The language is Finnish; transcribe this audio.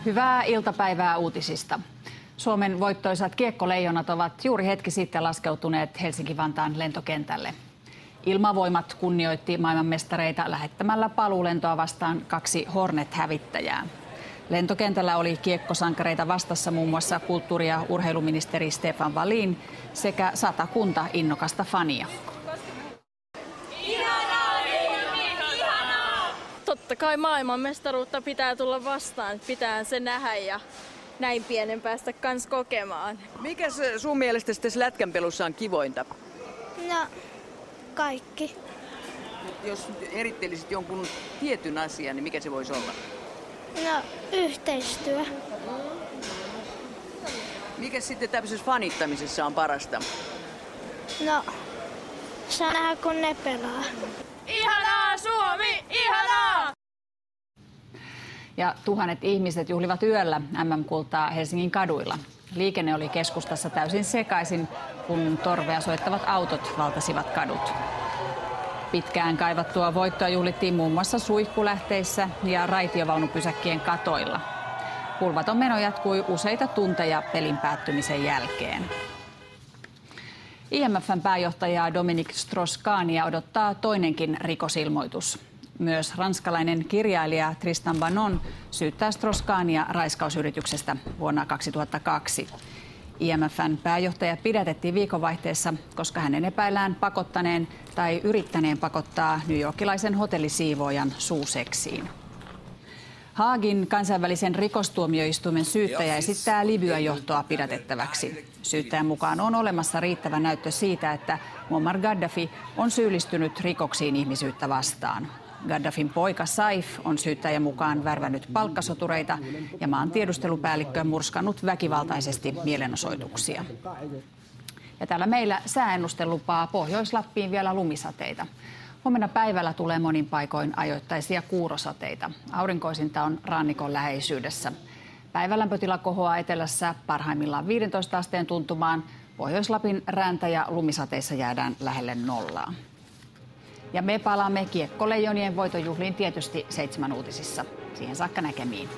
Hyvää iltapäivää uutisista. Suomen voittoisat kiekkoleijonat ovat juuri hetki sitten laskeutuneet Helsinki-Vantaan lentokentälle. Ilmavoimat kunnioitti maailmanmestareita lähettämällä paluulentoa vastaan 2 Hornet-hävittäjää. Lentokentällä oli kiekkosankareita vastassa muun muassa kulttuuri- ja urheiluministeri Stefan Wallin sekä 100 innokasta fania. Totta kai maailmanmestaruutta pitää tulla vastaan, pitää se nähdä ja näin pienen päästä kans kokemaan. Mikä sun mielestä sitten lätkänpelussa on kivointa? No, kaikki. Jos erittelisit jonkun tietyn asian, niin mikä se voisi olla? No, yhteistyö. Mikä sitten tämmöisessä fanittamisessa on parasta? No, saa nähdä kun ne pelaa. Ihanaa Suomi! Ihanaa! Ja tuhannet ihmiset juhlivat yöllä MM-kultaa Helsingin kaduilla. Liikenne oli keskustassa täysin sekaisin, kun torvea soittavat autot valtasivat kadut. Pitkään kaivattua voittoa juhlittiin muun muassa suihkulähteissä ja raitiovaunupysäkkien katoilla. Hulvaton meno jatkui useita tunteja pelin päättymisen jälkeen. IMF:n pääjohtajaa Dominique Strauss-Kahnia odottaa toinenkin rikosilmoitus. Myös ranskalainen kirjailija Tristan Banon syyttää Strauss-Kahnia raiskausyrityksestä vuonna 2002. IMF:n pääjohtaja pidätettiin viikonvaihteessa, koska hänen epäillään pakottaneen tai yrittäneen pakottaa newyorkilaisen hotellisiivoojan suuseksiin. Haagin kansainvälisen rikostuomioistuimen syyttäjä esittää Libyan johtoa pidätettäväksi. Syyttäjän mukaan on olemassa riittävä näyttö siitä, että Muammar Gaddafi on syyllistynyt rikoksiin ihmisyyttä vastaan. Gaddafin poika Saif on syyttäjän mukaan värvännyt palkkasotureita ja maan tiedustelupäällikkö murskannut väkivaltaisesti mielenosoituksia. Ja täällä meillä sääennuste lupaa Pohjois-Lappiin vielä lumisateita. Huomenna päivällä tulee monin paikoin ajoittaisia kuurosateita. Aurinkoisinta on rannikon läheisyydessä. Päivälämpötila kohoaa etelässä parhaimmillaan 15 asteen tuntumaan. Pohjois-Lapin räntä- ja lumisateissa jäädään lähelle nollaa. Ja me palaamme kiekkoleijonien voitonjuhliin tietysti 7 uutisissa. Siihen saakka näkemiin.